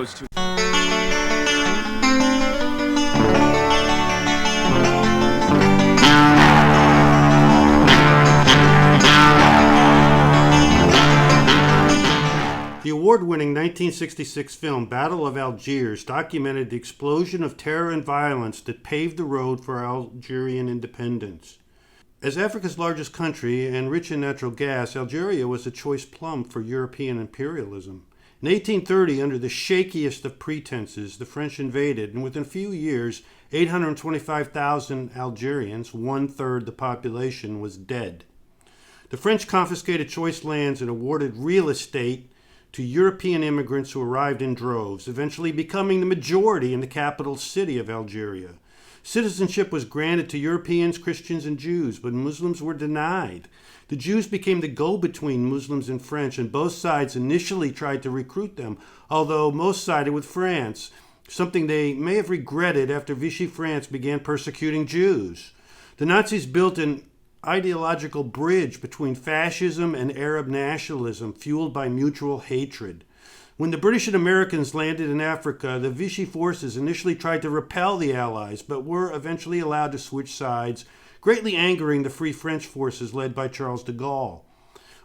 those two. The award-winning 1966 film Battle of Algiers documented the explosion of terror and violence that paved the road for Algerian independence. As Africa's largest country and rich in natural gas, Algeria was a choice plum for European imperialism. In 1830, under the shakiest of pretenses, the French invaded, and within a few years, 825,000 Algerians, one-third the population, was dead. The French confiscated choice lands and awarded real estate to European immigrants who arrived in droves, eventually becoming the majority in the capital city of Algeria. Citizenship was granted to Europeans, Christians, and Jews, but Muslims were denied. The Jews became the go-between Muslims and French, and both sides initially tried to recruit them, although most sided with France, something they may have regretted after Vichy France began persecuting Jews. The Nazis built an ideological bridge between fascism and Arab nationalism, fueled by mutual hatred. When the British and Americans landed in Africa, the Vichy forces initially tried to repel the Allies, but were eventually allowed to switch sides, greatly angering the Free French forces led by Charles de Gaulle.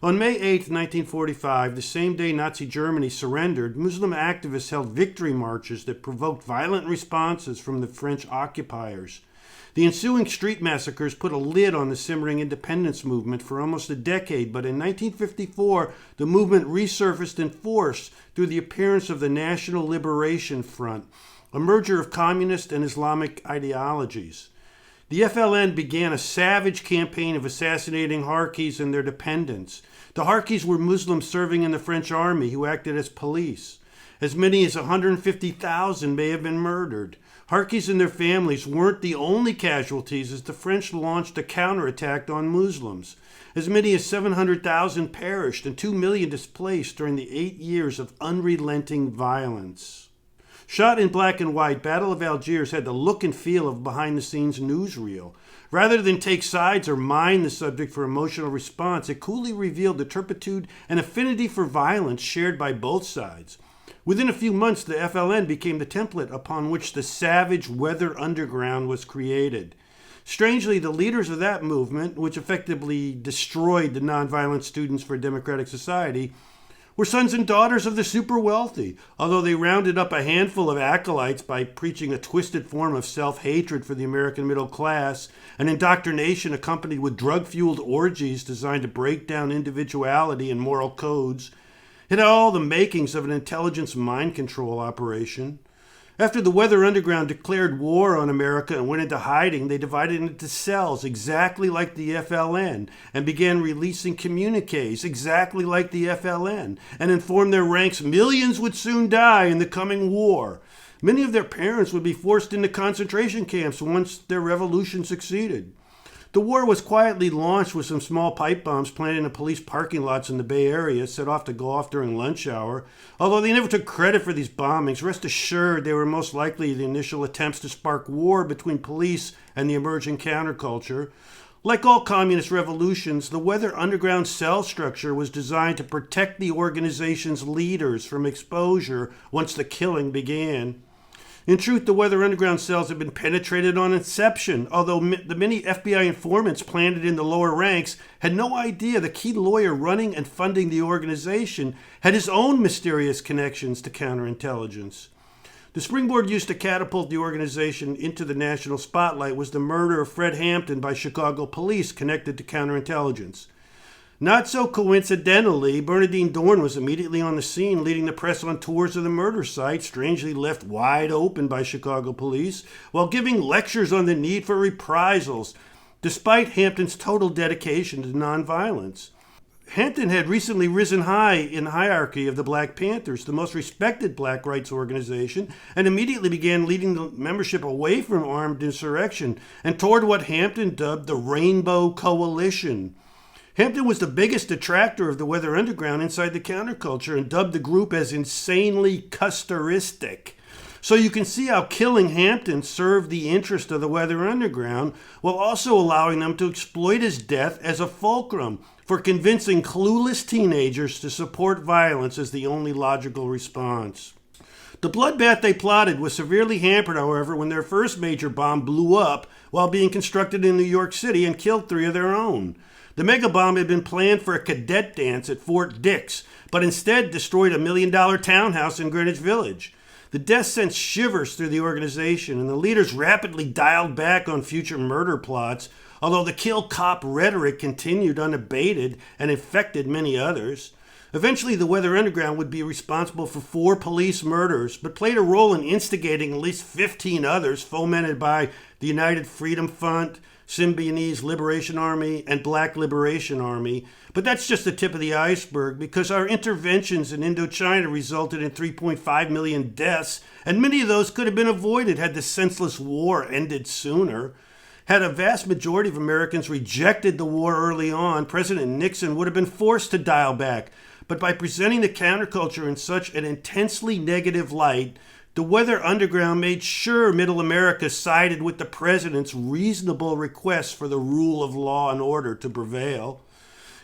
On May 8, 1945, the same day Nazi Germany surrendered, Muslim activists held victory marches that provoked violent responses from the French occupiers. The ensuing street massacres put a lid on the simmering independence movement for almost a decade, but in 1954, the movement resurfaced in force through the appearance of the National Liberation Front, a merger of communist and Islamic ideologies. The FLN began a savage campaign of assassinating Harkis and their dependents. The Harkis were Muslims serving in the French army who acted as police. As many as 150,000 may have been murdered. Harkis and their families weren't the only casualties as the French launched a counterattack on Muslims. As many as 700,000 perished and 2 million displaced during the 8 years of unrelenting violence. Shot in black and white, Battle of Algiers had the look and feel of behind-the-scenes newsreel. Rather than take sides or mine the subject for emotional response, it coolly revealed the turpitude and affinity for violence shared by both sides. Within a few months, the FLN became the template upon which the savage weather underground was created. Strangely, the leaders of that movement, which effectively destroyed the nonviolent Students for a Democratic Society, were sons and daughters of the super wealthy, although they rounded up a handful of acolytes by preaching a twisted form of self-hatred for the American middle class, an indoctrination accompanied with drug-fueled orgies designed to break down individuality and moral codes. It had all the makings of an intelligence mind control operation. After the Weather Underground declared war on America and went into hiding, they divided into cells exactly like the FLN and began releasing communiques exactly like the FLN and informed their ranks millions would soon die in the coming war. Many of their parents would be forced into concentration camps once their revolution succeeded. The war was quietly launched with some small pipe bombs planted in police parking lots in the Bay Area, set off to go off during lunch hour. Although they never took credit for these bombings, rest assured they were most likely the initial attempts to spark war between police and the emerging counterculture. Like all communist revolutions, the Weather Underground cell structure was designed to protect the organization's leaders from exposure once the killing began. In truth, the Weather Underground cells had been penetrated on inception, although the many FBI informants planted in the lower ranks had no idea the key lawyer running and funding the organization had his own mysterious connections to counterintelligence. The springboard used to catapult the organization into the national spotlight was the murder of Fred Hampton by Chicago police connected to counterintelligence. Not so coincidentally, Bernardine Dorn was immediately on the scene, leading the press on tours of the murder site, strangely left wide open by Chicago police, while giving lectures on the need for reprisals, despite Hampton's total dedication to nonviolence. Hampton had recently risen high in the hierarchy of the Black Panthers, the most respected black rights organization, and immediately began leading the membership away from armed insurrection and toward what Hampton dubbed the Rainbow Coalition. Hampton was the biggest detractor of the Weather Underground inside the counterculture and dubbed the group as insanely custoristic. So you can see how killing Hampton served the interest of the Weather Underground while also allowing them to exploit his death as a fulcrum for convincing clueless teenagers to support violence as the only logical response. The bloodbath they plotted was severely hampered, however, when their first major bomb blew up while being constructed in New York City and killed 3 of their own. The mega bomb had been planned for a cadet dance at Fort Dix, but instead destroyed a $1 million townhouse in Greenwich Village. The death sent shivers through the organization, and the leaders rapidly dialed back on future murder plots, although the kill cop rhetoric continued unabated and infected many others. Eventually, the Weather Underground would be responsible for 4 police murders, but played a role in instigating at least 15 others fomented by the United Freedom Front, Symbionese Liberation Army, and Black Liberation Army. But that's just the tip of the iceberg, because our interventions in Indochina resulted in 3.5 million deaths, and many of those could have been avoided had the senseless war ended sooner. Had a vast majority of Americans rejected the war early on, President Nixon would have been forced to dial back. But by presenting the counterculture in such an intensely negative light, the Weather Underground made sure Middle America sided with the president's reasonable request for the rule of law and order to prevail.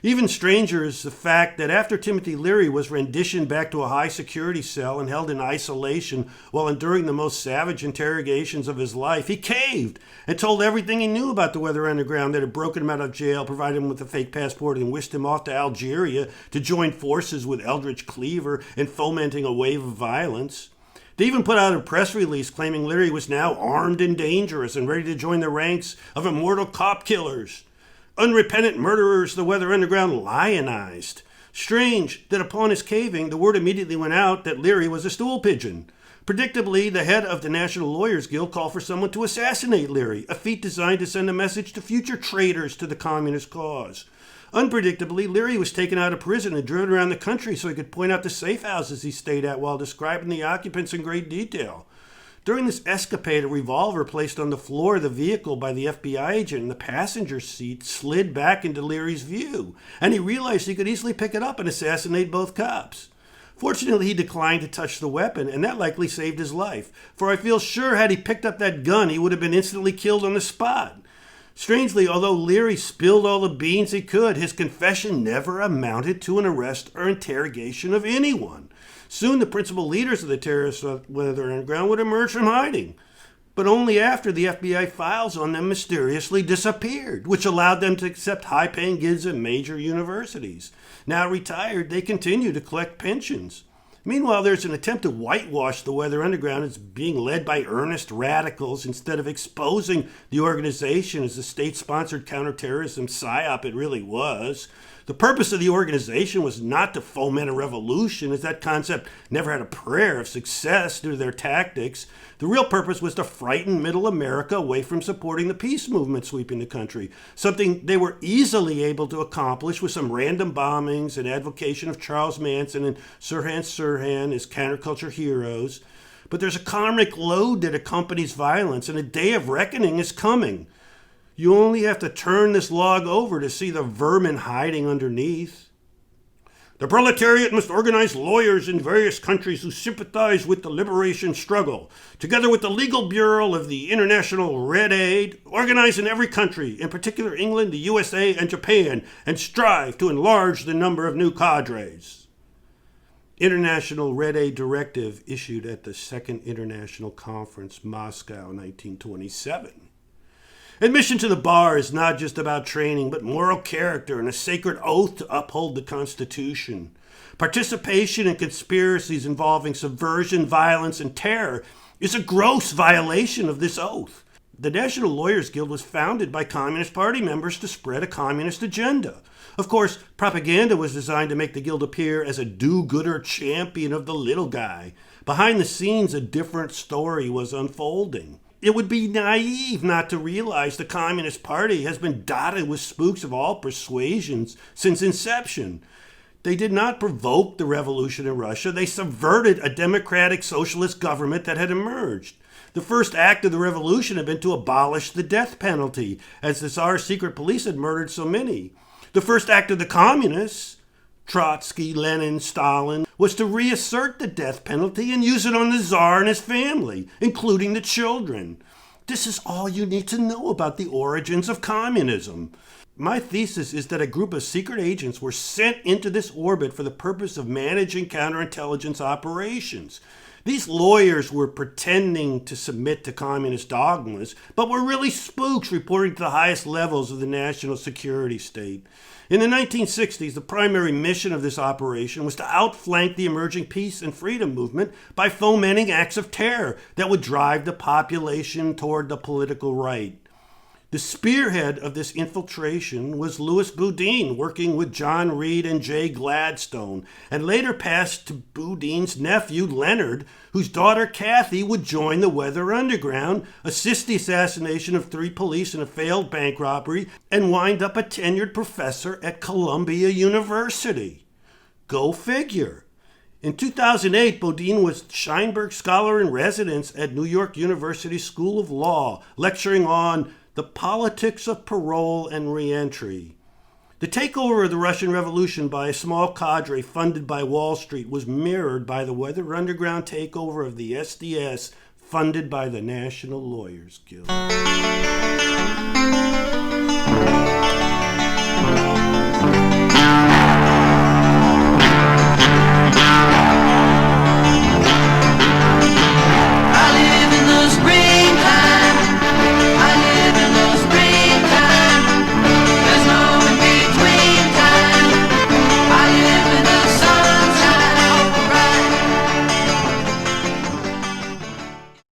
Even stranger is the fact that after Timothy Leary was renditioned back to a high security cell and held in isolation while enduring the most savage interrogations of his life, he caved and told everything he knew about the Weather Underground that had broken him out of jail, provided him with a fake passport, and whisked him off to Algeria to join forces with Eldridge Cleaver in fomenting a wave of violence. They even put out a press release claiming Leary was now armed and dangerous and ready to join the ranks of immortal cop killers. Unrepentant murderers the Weather Underground lionized. Strange that upon his caving, the word immediately went out that Leary was a stool pigeon. Predictably, the head of the National Lawyers Guild called for someone to assassinate Leary, a feat designed to send a message to future traitors to the communist cause. Unpredictably, Leary was taken out of prison and driven around the country so he could point out the safe houses he stayed at while describing the occupants in great detail. During this escapade, a revolver placed on the floor of the vehicle by the FBI agent in the passenger seat slid back into Leary's view, and he realized he could easily pick it up and assassinate both cops. Fortunately, he declined to touch the weapon, and that likely saved his life, for I feel sure had he picked up that gun, he would have been instantly killed on the spot. Strangely, although Leary spilled all the beans he could, his confession never amounted to an arrest or interrogation of anyone. Soon the principal leaders of the terrorist Weather Underground would emerge from hiding, but only after the FBI files on them mysteriously disappeared, which allowed them to accept high-paying gigs at major universities. Now retired, they continue to collect pensions. Meanwhile, there's an attempt to whitewash the Weather Underground as being led by earnest radicals instead of exposing the organization as the state-sponsored counterterrorism psyop it really was. The purpose of the organization was not to foment a revolution, as that concept never had a prayer of success due to their tactics. The real purpose was to frighten Middle America away from supporting the peace movement sweeping the country, something they were easily able to accomplish with some random bombings and advocation of Charles Manson and Sirhan Sirhan as counterculture heroes. But there's a karmic load that accompanies violence, and a day of reckoning is coming. You only have to turn this log over to see the vermin hiding underneath. The proletariat must organize lawyers in various countries who sympathize with the liberation struggle, together with the legal bureau of the International Red Aid, organize in every country, in particular England, the USA, and Japan, and strive to enlarge the number of new cadres. International Red Aid Directive issued at the Second International Conference, Moscow, 1927. Admission to the bar is not just about training, but moral character and a sacred oath to uphold the Constitution. Participation in conspiracies involving subversion, violence, and terror is a gross violation of this oath. The National Lawyers Guild was founded by Communist Party members to spread a communist agenda. Of course, propaganda was designed to make the Guild appear as a do-gooder champion of the little guy. Behind the scenes, a different story was unfolding. It would be naive not to realize the Communist Party has been dotted with spooks of all persuasions since inception. They did not provoke the revolution in Russia. They subverted a democratic socialist government that had emerged. The first act of the revolution had been to abolish the death penalty, as the Tsar's secret police had murdered so many. The first act of the communists, Trotsky, Lenin, Stalin, was to reassert the death penalty and use it on the Tsar and his family, including the children. This is all you need to know about the origins of communism. My thesis is that a group of secret agents were sent into this orbit for the purpose of managing counterintelligence operations. These lawyers were pretending to submit to communist dogmas, but were really spooks reporting to the highest levels of the national security state. In the 1960s, the primary mission of this operation was to outflank the emerging peace and freedom movement by fomenting acts of terror that would drive the population toward the political right. The spearhead of this infiltration was Louis Boudin, working with John Reed and Jay Gladstone, and later passed to Boudin's nephew, Leonard, whose daughter, Kathy, would join the Weather Underground, assist the assassination of 3 police in a failed bank robbery, and wind up a tenured professor at Columbia University. Go figure. In 2008, Boudin was Scheinberg Scholar in Residence at New York University School of Law, lecturing on the politics of parole and reentry. The takeover of the Russian Revolution by a small cadre funded by Wall Street was mirrored by the Weather Underground takeover of the SDS funded by the National Lawyers Guild.